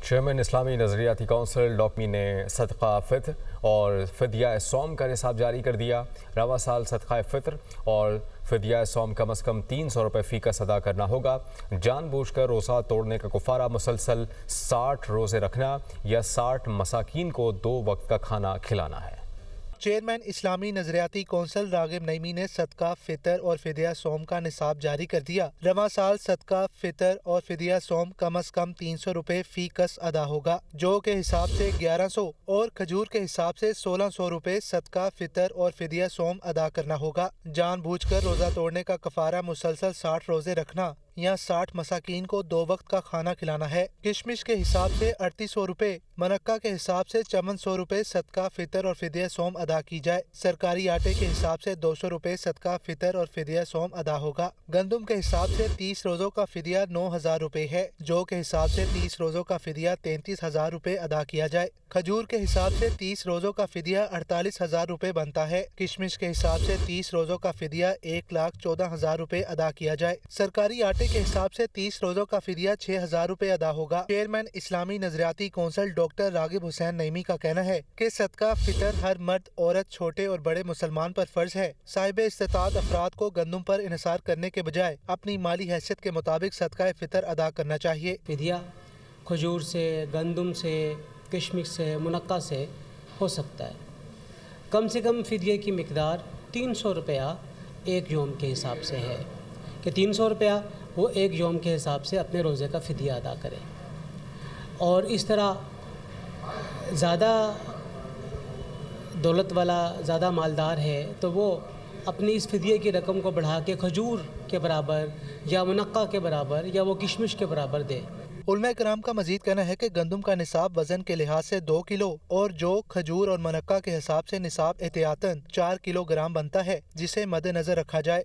Chairman اسلامی نظریاتی council ڈاکمی نے صدقہ فطر اور فدیہ صوم کا نصاب جاری کر دیا۔ رواں سال صدقہ فطر اور فدیہ صوم کم از کم 300 روپے فی کس ادا کرنا ہوگا۔ جان بوجھ کر روزہ توڑنے کا کفارہ مسلسل 60 روزے رکھنا یا 60 مساکین کو 2 وقت کا کھانا کھلانا ہے۔ چیئرمین اسلامی نظریاتی کونسل راغب نعیمی نے صدقہ فطر اور فدیہ صوم کا نصاب جاری کر دیا۔ رواں سال صدقہ فطر اور فدیہ صوم کم از کم 300 روپے فی کس ادا ہوگا، جو کے حساب سے 1100 اور کھجور کے حساب سے 1600 روپے صدقہ فطر اور فدیہ صوم ادا کرنا ہوگا۔ جان بوجھ کر روزہ توڑنے کا کفارہ مسلسل 60 روزے رکھنا یا 60 مساکین کو 2 وقت کا کھانا کھلانا ہے۔ کشمش کے حساب سے 3800 روپے، منقع کے حساب سے 5400 روپے صدقہ فطر اور فدیہ صوم ادا کی جائے۔ سرکاری آٹے کے حساب سے 200 روپے صدقہ فطر اور فدیہ صوم ادا ہوگا۔ گندم کے حساب سے 30 روزوں کا فدیہ 9000 روپے ہے، جو کے حساب سے 30 روزوں کا فدیہ 33000 روپے ادا کیا جائے۔ کھجور کے حساب سے 30 روزوں کا فدیہ 48000 روپے بنتا ہے۔ کشمش کے حساب سے 30 روزوں کا فدیہ 1,14,000 روپے ادا کیا جائے۔ سرکاری آٹے کے حساب سے 30 روزوں کا فدیہ 6000 روپے ادا ہوگا۔ چیئرمین اسلامی نظریاتی کونسل ڈاکٹر راغب حسین نعیمی کا کہنا ہے کہ صدقہ فطر ہر مرد، عورت، چھوٹے اور بڑے مسلمان پر فرض ہے۔ صاحب استطاعت افراد کو گندم پر انحصار کرنے کے بجائے اپنی مالی حیثیت کے مطابق صدقہ فطر ادا کرنا چاہیے۔ فدیہ کھجور سے، گندم سے، کشمش سے، منقع سے ہو سکتا ہے۔ کم سے کم فدیہ کی مقدار 300 روپیہ ایک یوم کے حساب سے ہے کہ 300 روپیہ وہ ایک یوم کے حساب سے اپنے روزے کا فدیہ ادا کرے، اور اس طرح زیادہ دولت والا، زیادہ مالدار ہے تو وہ اپنی اس فدیہ کی رقم کو بڑھا کے کھجور کے برابر یا منقع کے برابر یا وہ کشمش کے برابر دے۔ علماء کرام کا مزید کہنا ہے کہ گندم کا نصاب وزن کے لحاظ سے 2 کلو اور جو کھجور اور منقع کے حساب سے نصاب احتیاطاً 4 کلو گرام بنتا ہے، جسے مد نظر رکھا جائے۔